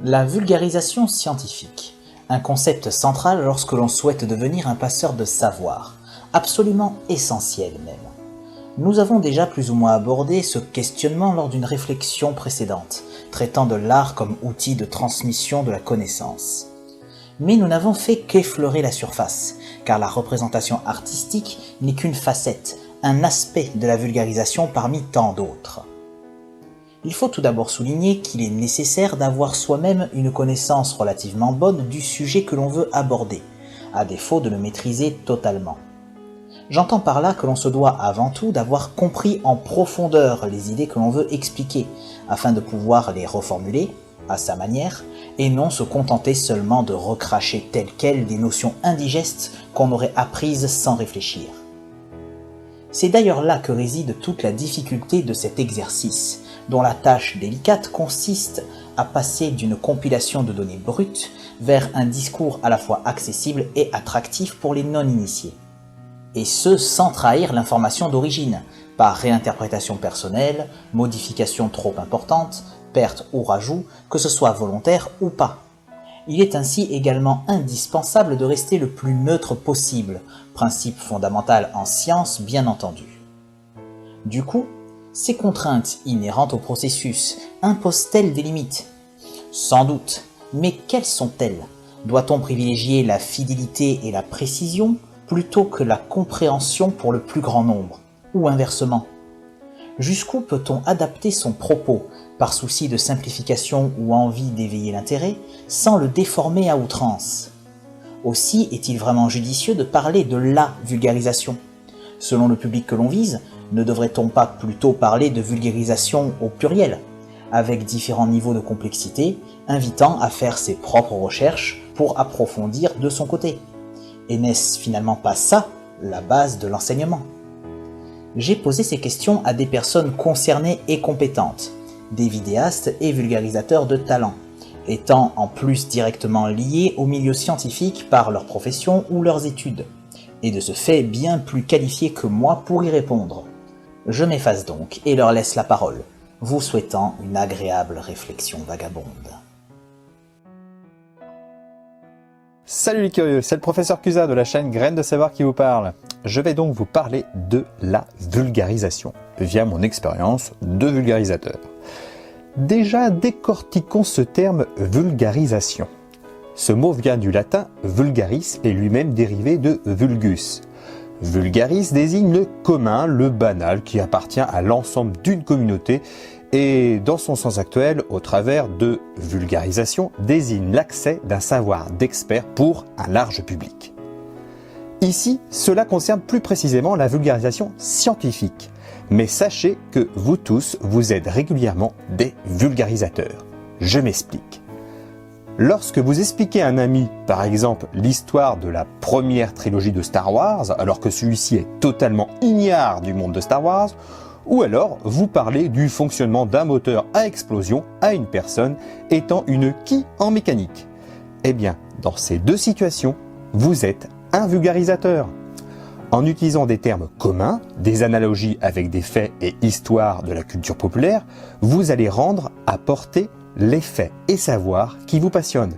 La vulgarisation scientifique, un concept central lorsque l'on souhaite devenir un passeur de savoir, absolument essentiel même. Nous avons déjà plus ou moins abordé ce questionnement lors d'une réflexion précédente, traitant de l'art comme outil de transmission de la connaissance. Mais nous n'avons fait qu'effleurer la surface, car la représentation artistique n'est qu'une facette, un aspect de la vulgarisation parmi tant d'autres. Il faut tout d'abord souligner qu'il est nécessaire d'avoir soi-même une connaissance relativement bonne du sujet que l'on veut aborder, à défaut de le maîtriser totalement. J'entends par là que l'on se doit avant tout d'avoir compris en profondeur les idées que l'on veut expliquer, afin de pouvoir les reformuler, à sa manière, et non se contenter seulement de recracher telles quelles des notions indigestes qu'on aurait apprises sans réfléchir. C'est d'ailleurs là que réside toute la difficulté de cet exercice, dont la tâche délicate consiste à passer d'une compilation de données brutes vers un discours à la fois accessible et attractif pour les non-initiés. Et ce, sans trahir l'information d'origine, par réinterprétation personnelle, modification trop importante, perte ou rajout, que ce soit volontaire ou pas. Il est ainsi également indispensable de rester le plus neutre possible, principe fondamental en science bien entendu. Du coup, ces contraintes inhérentes au processus imposent-elles des limites? Sans doute, mais quelles sont-elles? Doit-on privilégier la fidélité et la précision plutôt que la compréhension pour le plus grand nombre, ou inversement? Jusqu'où peut-on adapter son propos, par souci de simplification ou envie d'éveiller l'intérêt, sans le déformer à outrance? Aussi est-il vraiment judicieux de parler de la vulgarisation? Selon le public que l'on vise, ne devrait-on pas plutôt parler de vulgarisation au pluriel, avec différents niveaux de complexité, invitant à faire ses propres recherches pour approfondir de son côté? Et n'est-ce finalement pas ça, la base de l'enseignement? J'ai posé ces questions à des personnes concernées et compétentes, des vidéastes et vulgarisateurs de talent, étant en plus directement liés au milieu scientifique par leur profession ou leurs études, et de ce fait bien plus qualifiés que moi pour y répondre. Je m'efface donc et leur laisse la parole, vous souhaitant une agréable réflexion vagabonde. Salut les curieux, c'est le professeur Cusa de la chaîne Graines de Savoir qui vous parle. Je vais donc vous parler de la vulgarisation, via mon expérience de vulgarisateur. Déjà, décortiquons ce terme vulgarisation. Ce mot vient du latin vulgaris et lui-même dérivé de vulgus. Vulgaris désigne le commun, le banal qui appartient à l'ensemble d'une communauté et dans son sens actuel, au travers de vulgarisation, désigne l'accès d'un savoir d'expert pour un large public. Ici, cela concerne plus précisément la vulgarisation scientifique, mais sachez que vous tous, vous êtes régulièrement des vulgarisateurs. Je m'explique. Lorsque vous expliquez à un ami, par exemple, l'histoire de la première trilogie de Star Wars, alors que celui-ci est totalement ignare du monde de Star Wars, ou alors vous parlez du fonctionnement d'un moteur à explosion à une personne étant une qui en mécanique. Eh bien, dans ces deux situations, vous êtes un vulgarisateur. En utilisant des termes communs, des analogies avec des faits et histoires de la culture populaire, vous allez rendre à portée les faits et savoirs qui vous passionnent.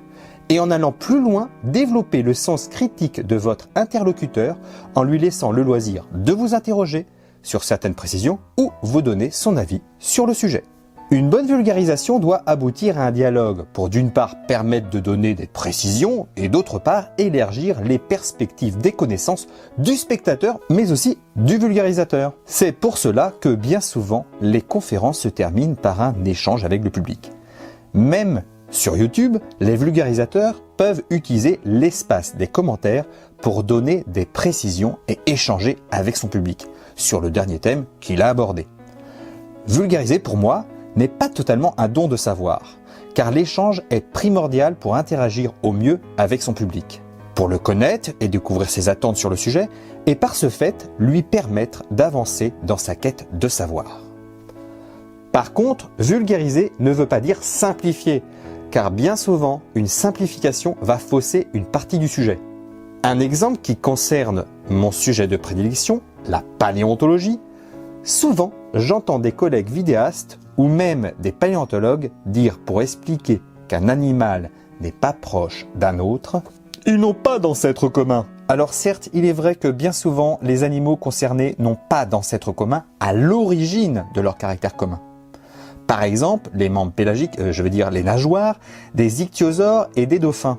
Et en allant plus loin, développer le sens critique de votre interlocuteur en lui laissant le loisir de vous interroger sur certaines précisions ou vous donner son avis sur le sujet. Une bonne vulgarisation doit aboutir à un dialogue pour d'une part permettre de donner des précisions et d'autre part élargir les perspectives des connaissances du spectateur mais aussi du vulgarisateur. C'est pour cela que bien souvent les conférences se terminent par un échange avec le public. Même sur YouTube, les vulgarisateurs peuvent utiliser l'espace des commentaires pour donner des précisions et échanger avec son public sur le dernier thème qu'il a abordé. Vulgariser pour moi n'est pas totalement un don de savoir, car l'échange est primordial pour interagir au mieux avec son public, pour le connaître et découvrir ses attentes sur le sujet, et par ce fait lui permettre d'avancer dans sa quête de savoir. Par contre, vulgariser ne veut pas dire simplifier, car bien souvent, une simplification va fausser une partie du sujet. Un exemple qui concerne mon sujet de prédilection, la paléontologie, souvent j'entends des collègues vidéastes ou même des paléontologues dire pour expliquer qu'un animal n'est pas proche d'un autre, ils n'ont pas d'ancêtre commun. Alors certes, il est vrai que bien souvent, les animaux concernés n'ont pas d'ancêtre commun à l'origine de leur caractère commun. Par exemple, les membres pélagiques, je veux dire les nageoires, des ichthyosaures et des dauphins.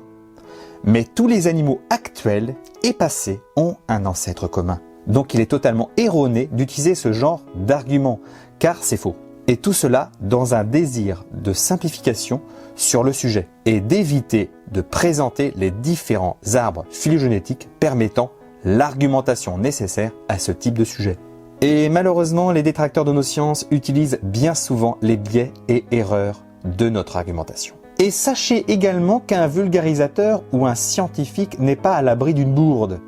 Mais tous les animaux actuels et passés ont un ancêtre commun. Donc il est totalement erroné d'utiliser ce genre d'argument, car c'est faux. Et tout cela dans un désir de simplification sur le sujet et d'éviter de présenter les différents arbres phylogénétiques permettant l'argumentation nécessaire à ce type de sujet. Et malheureusement, les détracteurs de nos sciences utilisent bien souvent les biais et erreurs de notre argumentation. Et sachez également qu'un vulgarisateur ou un scientifique n'est pas à l'abri d'une bourde.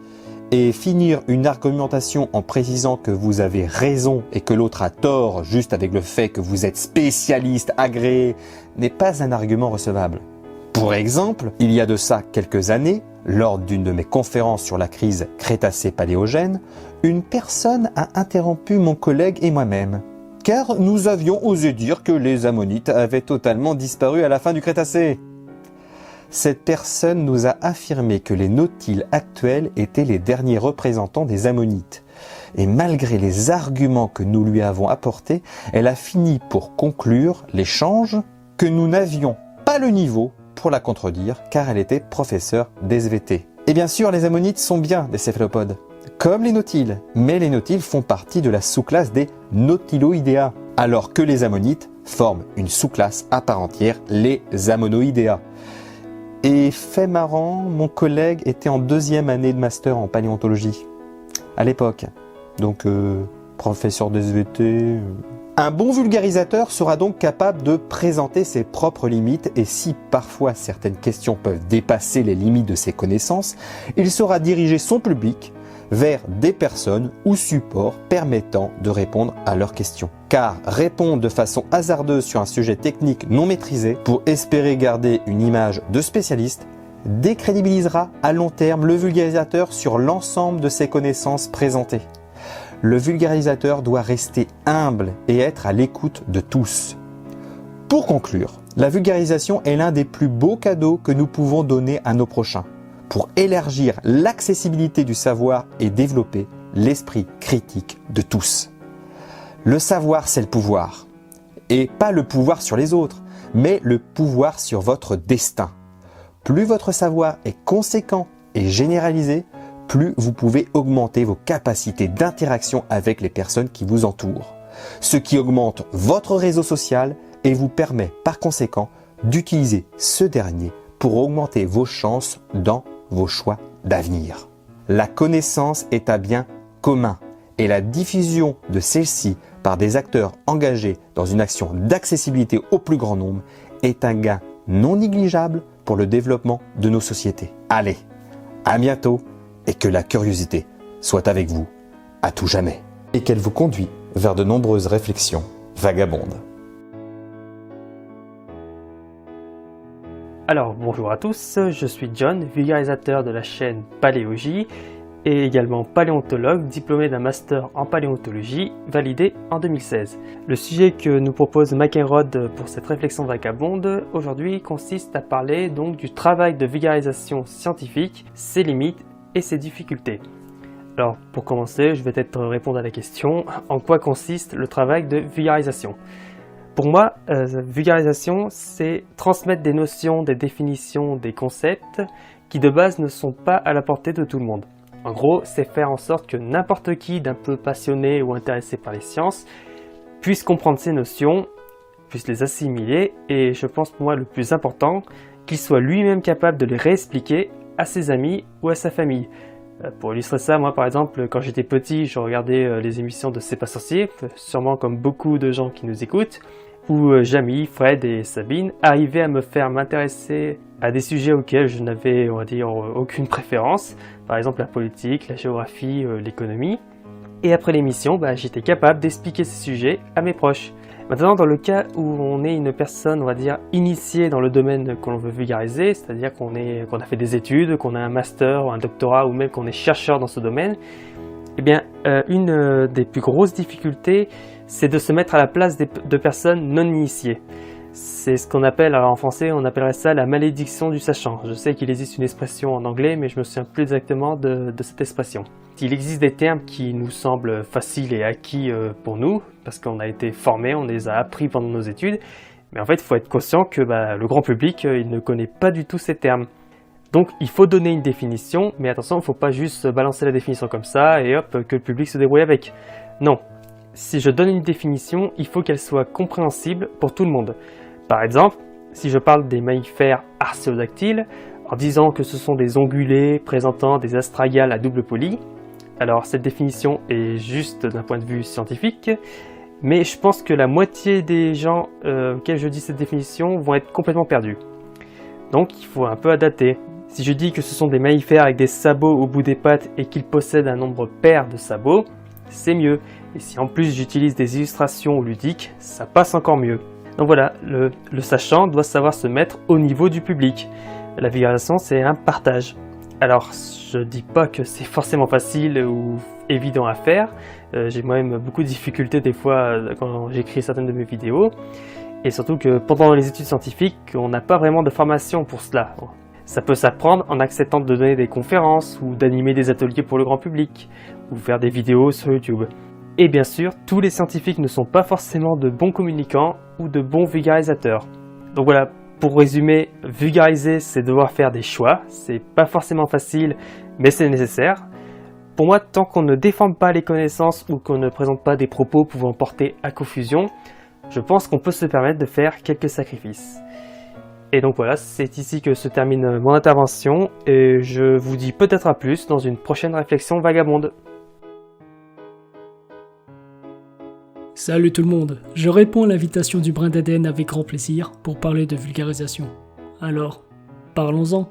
Et finir une argumentation en précisant que vous avez raison et que l'autre a tort juste avec le fait que vous êtes spécialiste agréé n'est pas un argument recevable. Pour exemple, il y a de ça quelques années, lors d'une de mes conférences sur la crise Crétacé-Paléogène, une personne a interrompu mon collègue et moi-même, car nous avions osé dire que les ammonites avaient totalement disparu à la fin du Crétacé. Cette personne nous a affirmé que les nautiles actuels étaient les derniers représentants des ammonites. Et malgré les arguments que nous lui avons apportés, elle a fini pour conclure l'échange que nous n'avions pas le niveau pour la contredire, car elle était professeure d'SVT. Et bien sûr, les ammonites sont bien des céphalopodes, comme les nautiles, mais les nautiles font partie de la sous-classe des nautiloidea, alors que les ammonites forment une sous-classe à part entière, les ammonoidea. Et fait marrant, mon collègue était en 2e année de master en paléontologie, à l'époque. Donc, professeur d'SVT. Un bon vulgarisateur sera donc capable de présenter ses propres limites et si parfois certaines questions peuvent dépasser les limites de ses connaissances, il saura diriger son public vers des personnes ou supports permettant de répondre à leurs questions. Car répondre de façon hasardeuse sur un sujet technique non maîtrisé pour espérer garder une image de spécialiste décrédibilisera à long terme le vulgarisateur sur l'ensemble de ses connaissances présentées. Le vulgarisateur doit rester humble et être à l'écoute de tous. Pour conclure, la vulgarisation est l'un des plus beaux cadeaux que nous pouvons donner à nos prochains, pour élargir l'accessibilité du savoir et développer l'esprit critique de tous. Le savoir, c'est le pouvoir. Et pas le pouvoir sur les autres, mais le pouvoir sur votre destin. Plus votre savoir est conséquent et généralisé, plus vous pouvez augmenter vos capacités d'interaction avec les personnes qui vous entourent. Ce qui augmente votre réseau social et vous permet par conséquent d'utiliser ce dernier pour augmenter vos chances dans vos choix d'avenir. La connaissance est un bien commun et la diffusion de celle-ci par des acteurs engagés dans une action d'accessibilité au plus grand nombre est un gain non négligeable pour le développement de nos sociétés. Allez, à bientôt et que la curiosité soit avec vous à tout jamais et qu'elle vous conduit vers de nombreuses réflexions vagabondes. Alors bonjour à tous, je suis John, vulgarisateur de la chaîne Paléogie et également paléontologue, diplômé d'un master en paléontologie, validé en 2016. Le sujet que nous propose McEnroe pour cette réflexion vagabonde aujourd'hui consiste à parler donc du travail de vulgarisation scientifique, ses limites et ses difficultés. Alors pour commencer, je vais peut-être répondre à la question, en quoi consiste le travail de vulgarisation ? Pour moi, vulgarisation, c'est transmettre des notions, des définitions, des concepts qui de base ne sont pas à la portée de tout le monde. En gros, c'est faire en sorte que n'importe qui d'un peu passionné ou intéressé par les sciences puisse comprendre ces notions, puisse les assimiler et je pense pour moi le plus important, qu'il soit lui-même capable de les réexpliquer à ses amis ou à sa famille. Pour illustrer ça, moi par exemple, quand j'étais petit, je regardais les émissions de C'est pas sorcier, sûrement comme beaucoup de gens qui nous écoutent, où Jamie, Fred et Sabine arrivaient à me faire m'intéresser à des sujets auxquels je n'avais, on va dire, aucune préférence, par exemple la politique, la géographie, l'économie. Et après l'émission, j'étais capable d'expliquer ces sujets à mes proches. Maintenant, dans le cas où on est une personne, on va dire, initiée dans le domaine que l'on veut vulgariser, c'est-à-dire qu'on a fait des études, qu'on a un master, un doctorat ou même qu'on est chercheur dans ce domaine, eh bien, une des plus grosses difficultés, c'est de se mettre à la place de personnes non initiées. C'est ce qu'on appelle, alors en français, on appellerait ça la malédiction du sachant. Je sais qu'il existe une expression en anglais, mais je me souviens plus exactement de cette expression. Il existe des termes qui nous semblent faciles et acquis pour nous, parce qu'on a été formés, on les a appris pendant nos études, mais en fait, il faut être conscient que le grand public, il ne connaît pas du tout ces termes. Donc, il faut donner une définition, mais attention, il ne faut pas juste balancer la définition comme ça et hop, que le public se débrouille avec. Non. Si je donne une définition, il faut qu'elle soit compréhensible pour tout le monde. Par exemple, si je parle des mammifères artiodactyles, en disant que ce sont des ongulés présentant des astragales à double poli, alors cette définition est juste d'un point de vue scientifique, mais je pense que la moitié des gens auxquels je dis cette définition vont être complètement perdus. Donc il faut un peu adapter. Si je dis que ce sont des mammifères avec des sabots au bout des pattes et qu'ils possèdent un nombre pair de sabots, c'est mieux. Et si en plus j'utilise des illustrations ludiques, ça passe encore mieux. Donc voilà, le sachant doit savoir se mettre au niveau du public. La vulgarisation, c'est un partage. Alors, je dis pas que c'est forcément facile ou évident à faire. J'ai moi-même beaucoup de difficultés des fois quand j'écris certaines de mes vidéos. Et surtout que pendant les études scientifiques, on n'a pas vraiment de formation pour cela. Ça peut s'apprendre en acceptant de donner des conférences ou d'animer des ateliers pour le grand public ou faire des vidéos sur YouTube. Et bien sûr, tous les scientifiques ne sont pas forcément de bons communicants ou de bons vulgarisateurs. Donc voilà, pour résumer, vulgariser, c'est devoir faire des choix. C'est pas forcément facile, mais c'est nécessaire. Pour moi, tant qu'on ne déforme pas les connaissances ou qu'on ne présente pas des propos pouvant porter à confusion, je pense qu'on peut se permettre de faire quelques sacrifices. Et donc voilà, c'est ici que se termine mon intervention et je vous dis peut-être à plus dans une prochaine réflexion vagabonde. Salut tout le monde, je réponds à l'invitation du Brin d'Aden avec grand plaisir pour parler de vulgarisation. Alors, parlons-en.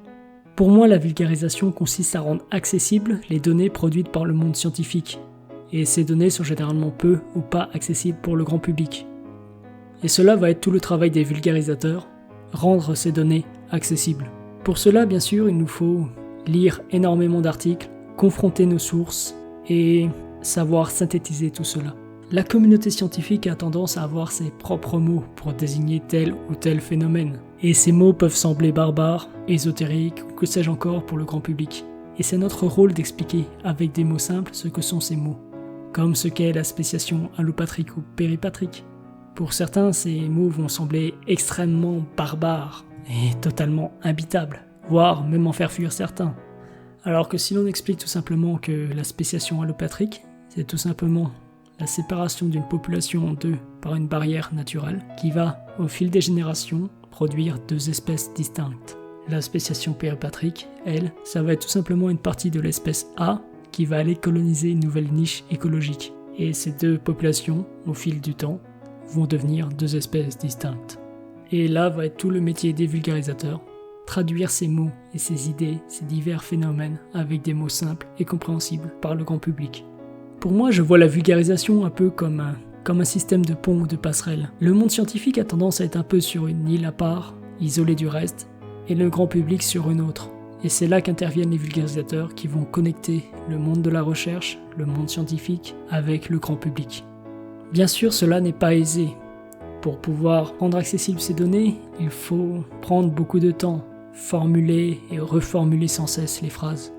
Pour moi, la vulgarisation consiste à rendre accessibles les données produites par le monde scientifique. Et ces données sont généralement peu ou pas accessibles pour le grand public. Et cela va être tout le travail des vulgarisateurs, rendre ces données accessibles. Pour cela, bien sûr, il nous faut lire énormément d'articles, confronter nos sources et savoir synthétiser tout cela. La communauté scientifique a tendance à avoir ses propres mots pour désigner tel ou tel phénomène. Et ces mots peuvent sembler barbares, ésotériques ou que sais-je encore pour le grand public. Et c'est notre rôle d'expliquer avec des mots simples ce que sont ces mots, comme ce qu'est la spéciation allopatrique ou péripatrique. Pour certains, ces mots vont sembler extrêmement barbares et totalement imbitables, voire même en faire fuir certains. Alors que si l'on explique tout simplement que la spéciation allopatrique, c'est tout simplement la séparation d'une population en deux par une barrière naturelle qui va, au fil des générations, produire deux espèces distinctes. La spéciation péripatrique, elle, ça va être tout simplement une partie de l'espèce A qui va aller coloniser une nouvelle niche écologique. Et ces deux populations, au fil du temps, vont devenir deux espèces distinctes. Et là va être tout le métier des vulgarisateurs, traduire ces mots et ces idées, ces divers phénomènes avec des mots simples et compréhensibles par le grand public. Pour moi, je vois la vulgarisation un peu comme un système de pont ou de passerelle. Le monde scientifique a tendance à être un peu sur une île à part, isolé du reste, et le grand public sur une autre. Et c'est là qu'interviennent les vulgarisateurs qui vont connecter le monde de la recherche, le monde scientifique, avec le grand public. Bien sûr, cela n'est pas aisé. Pour pouvoir rendre accessibles ces données, il faut prendre beaucoup de temps, formuler et reformuler sans cesse les phrases,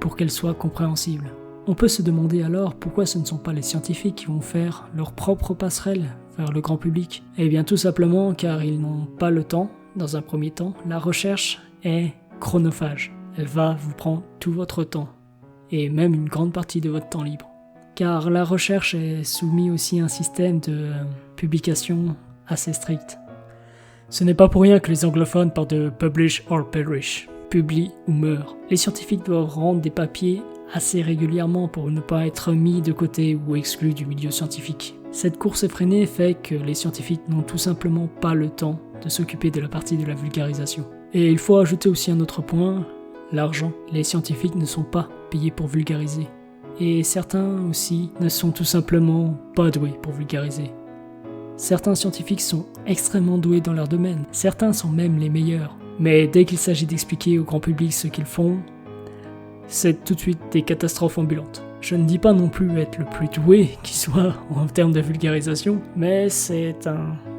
pour qu'elles soient compréhensibles. On peut se demander alors pourquoi ce ne sont pas les scientifiques qui vont faire leur propre passerelle vers le grand public. Eh bien tout simplement car ils n'ont pas le temps, dans un premier temps. La recherche est chronophage. Elle va vous prendre tout votre temps, et même une grande partie de votre temps libre. Car la recherche est soumise aussi à un système de publication assez strict. Ce n'est pas pour rien que les anglophones parlent de « publish or perish », publie ou meurt. Les scientifiques doivent rendre des papiers assez régulièrement pour ne pas être mis de côté ou exclus du milieu scientifique. Cette course effrénée fait que les scientifiques n'ont tout simplement pas le temps de s'occuper de la partie de la vulgarisation. Et il faut ajouter aussi un autre point, l'argent. Les scientifiques ne sont pas payés pour vulgariser. Et certains aussi ne sont tout simplement pas doués pour vulgariser. Certains scientifiques sont extrêmement doués dans leur domaine, certains sont même les meilleurs. Mais dès qu'il s'agit d'expliquer au grand public ce qu'ils font, c'est tout de suite des catastrophes ambulantes. Je ne dis pas non plus être le plus doué qui soit en termes de vulgarisation, mais c'est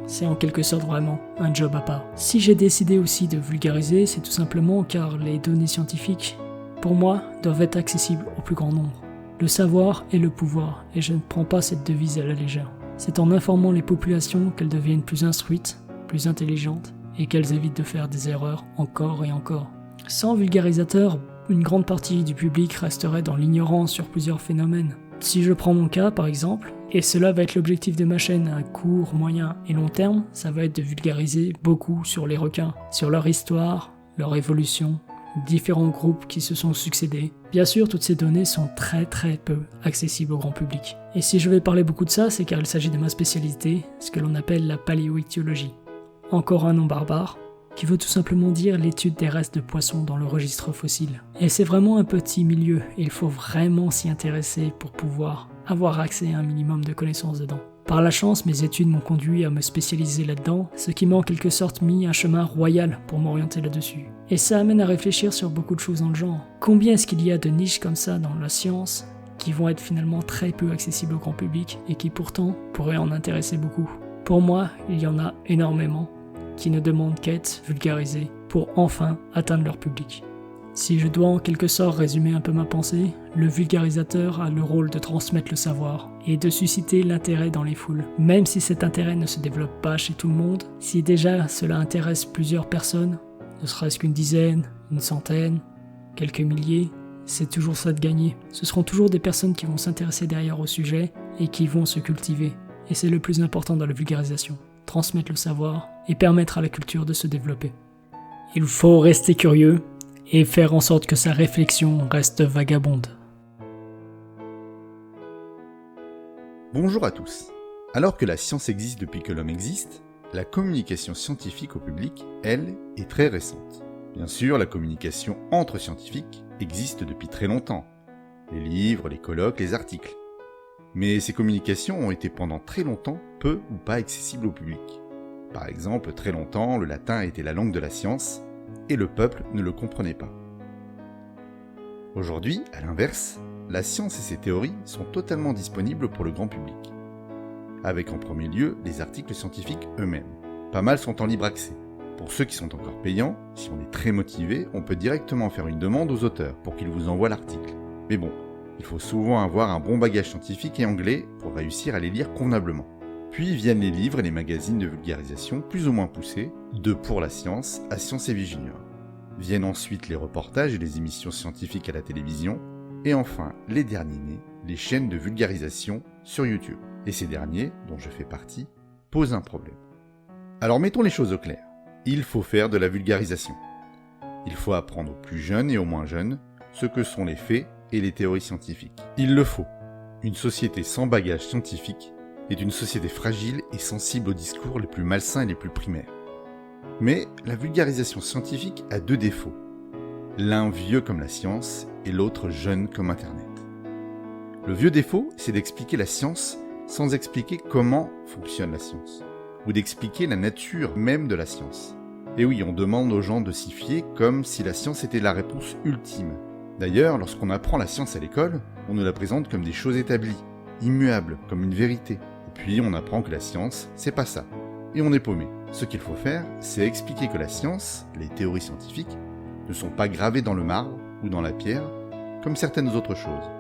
C'est en quelque sorte vraiment un job à part. Si j'ai décidé aussi de vulgariser, c'est tout simplement car les données scientifiques, pour moi, doivent être accessibles au plus grand nombre. Le savoir est le pouvoir, et je ne prends pas cette devise à la légère. C'est en informant les populations qu'elles deviennent plus instruites, plus intelligentes, et qu'elles évitent de faire des erreurs encore et encore. Sans vulgarisateur, une grande partie du public resterait dans l'ignorance sur plusieurs phénomènes. Si je prends mon cas par exemple, et cela va être l'objectif de ma chaîne à court, moyen et long terme, ça va être de vulgariser beaucoup sur les requins, sur leur histoire, leur évolution, différents groupes qui se sont succédés. Bien sûr, toutes ces données sont très peu accessibles au grand public. Et si je vais parler beaucoup de ça, c'est car il s'agit de ma spécialité, ce que l'on appelle la paléoïchtyologie. Encore un nom barbare, qui veut tout simplement dire l'étude des restes de poissons dans le registre fossile. Et c'est vraiment un petit milieu, et il faut vraiment s'y intéresser pour pouvoir avoir accès à un minimum de connaissances dedans. Par la chance, mes études m'ont conduit à me spécialiser là-dedans, ce qui m'a en quelque sorte mis un chemin royal pour m'orienter là-dessus. Et ça amène à réfléchir sur beaucoup de choses dans le genre. Combien est-ce qu'il y a de niches comme ça dans la science qui vont être finalement très peu accessibles au grand public et qui pourtant pourraient en intéresser beaucoup? Pour moi, il y en a énormément qui ne demandent qu'à être vulgarisés pour enfin atteindre leur public. Si je dois en quelque sorte résumer un peu ma pensée, le vulgarisateur a le rôle de transmettre le savoir et de susciter l'intérêt dans les foules. Même si cet intérêt ne se développe pas chez tout le monde, si déjà cela intéresse plusieurs personnes, ne serait-ce qu'une dizaine, une centaine, quelques milliers, c'est toujours ça de gagner. Ce seront toujours des personnes qui vont s'intéresser derrière au sujet et qui vont se cultiver. Et c'est le plus important dans la vulgarisation. Transmettre le savoir et permettre à la culture de se développer. Il faut rester curieux et faire en sorte que sa réflexion reste vagabonde. Bonjour à tous. Alors que la science existe depuis que l'homme existe, la communication scientifique au public, elle, est très récente. Bien sûr, la communication entre scientifiques existe depuis très longtemps. Les livres, les colloques, les articles. Mais ces communications ont été pendant très longtemps peu ou pas accessibles au public. Par exemple, très longtemps, le latin a été la langue de la science, et le peuple ne le comprenait pas. Aujourd'hui, à l'inverse, la science et ses théories sont totalement disponibles pour le grand public. Avec en premier lieu les articles scientifiques eux-mêmes. Pas mal sont en libre accès. Pour ceux qui sont encore payants, si on est très motivé, on peut directement faire une demande aux auteurs pour qu'ils vous envoient l'article. Mais bon, il faut souvent avoir un bon bagage scientifique et anglais pour réussir à les lire convenablement. Puis viennent les livres et les magazines de vulgarisation plus ou moins poussés, de Pour la Science à Science et Vie Junior. Viennent ensuite les reportages et les émissions scientifiques à la télévision, et enfin, les derniers nés, les chaînes de vulgarisation sur YouTube. Et ces derniers, dont je fais partie, posent un problème. Alors mettons les choses au clair. Il faut faire de la vulgarisation. Il faut apprendre aux plus jeunes et aux moins jeunes ce que sont les faits et les théories scientifiques. Il le faut. Une société sans bagage scientifique est une société fragile et sensible aux discours les plus malsains et les plus primaires. Mais la vulgarisation scientifique a deux défauts. L'un vieux comme la science et l'autre jeune comme Internet. Le vieux défaut, c'est d'expliquer la science sans expliquer comment fonctionne la science, ou d'expliquer la nature même de la science. Et oui, on demande aux gens de s'y fier comme si la science était la réponse ultime. D'ailleurs, lorsqu'on apprend la science à l'école, on nous la présente comme des choses établies, immuables, comme une vérité. Et puis on apprend que la science, c'est pas ça. Et on est paumé. Ce qu'il faut faire, c'est expliquer que la science, les théories scientifiques, ne sont pas gravées dans le marbre ou dans la pierre, comme certaines autres choses.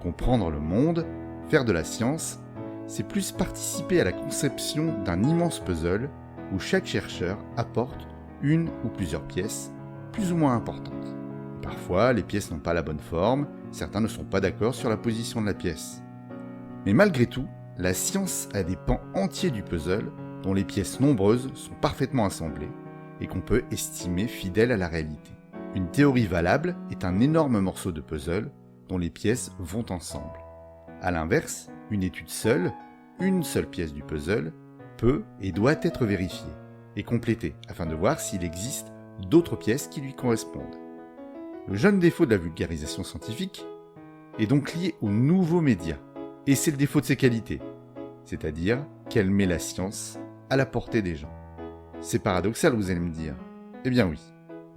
Comprendre le monde, faire de la science, c'est plus participer à la conception d'un immense puzzle où chaque chercheur apporte une ou plusieurs pièces, plus ou moins importantes. Parfois, les pièces n'ont pas la bonne forme, certains ne sont pas d'accord sur la position de la pièce. Mais malgré tout, la science a des pans entiers du puzzle dont les pièces nombreuses sont parfaitement assemblées et qu'on peut estimer fidèles à la réalité. Une théorie valable est un énorme morceau de puzzle dont les pièces vont ensemble. A l'inverse, une étude seule, une seule pièce du puzzle, peut et doit être vérifiée et complétée afin de voir s'il existe d'autres pièces qui lui correspondent. Le jeune défaut de la vulgarisation scientifique est donc lié aux nouveaux médias, et c'est le défaut de ses qualités, c'est-à-dire qu'elle met la science à la portée des gens. C'est paradoxal, vous allez me dire. Eh bien oui,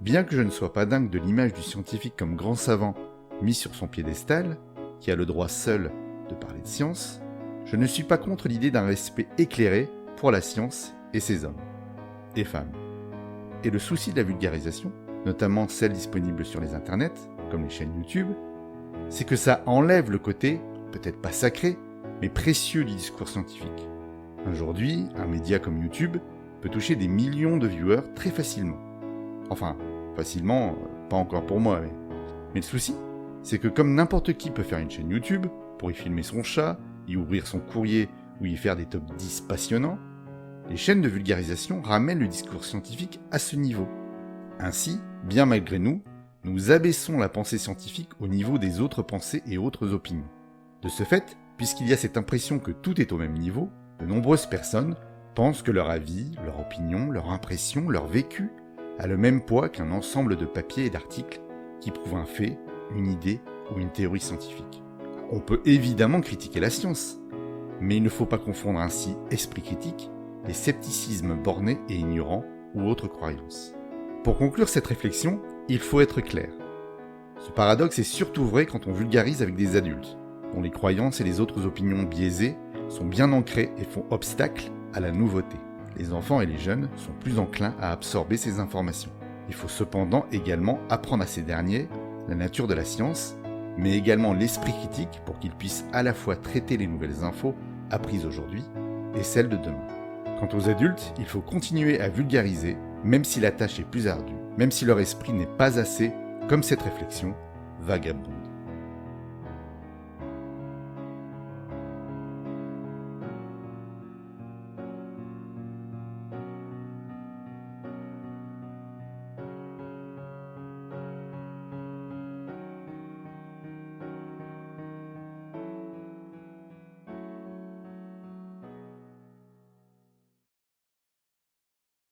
bien que je ne sois pas dingue de l'image du scientifique comme grand savant mis sur son piédestal, qui a le droit seul de parler de science, je ne suis pas contre l'idée d'un respect éclairé pour la science et ces hommes et femmes. Et le souci de la vulgarisation, notamment celle disponible sur les internets, comme les chaînes YouTube, c'est que ça enlève le côté, peut-être pas sacré, mais précieux du discours scientifique. Aujourd'hui, un média comme YouTube peut toucher des millions de viewers très facilement. Enfin, facilement, pas encore pour moi, mais le souci, c'est que comme n'importe qui peut faire une chaîne YouTube, pour y filmer son chat, y ouvrir son courrier ou y faire des top 10 passionnants, les chaînes de vulgarisation ramènent le discours scientifique à ce niveau. Ainsi, bien malgré nous, nous abaissons la pensée scientifique au niveau des autres pensées et autres opinions. De ce fait, puisqu'il y a cette impression que tout est au même niveau, de nombreuses personnes pensent que leur avis, leur opinion, leur impression, leur vécu a le même poids qu'un ensemble de papiers et d'articles qui prouvent un fait, une idée ou une théorie scientifique. On peut évidemment critiquer la science, mais il ne faut pas confondre ainsi esprit critique et scepticisme borné et ignorant ou autres croyances. Pour conclure cette réflexion, il faut être clair. Ce paradoxe est surtout vrai quand on vulgarise avec des adultes, dont les croyances et les autres opinions biaisées sont bien ancrées et font obstacle à la nouveauté. Les enfants et les jeunes sont plus enclins à absorber ces informations. Il faut cependant également apprendre à ces derniers la nature de la science, mais également l'esprit critique pour qu'ils puissent à la fois traiter les nouvelles infos apprises aujourd'hui et celles de demain. Quant aux adultes, il faut continuer à vulgariser, même si la tâche est plus ardue, même si leur esprit n'est pas assez, comme cette réflexion, vagabonde.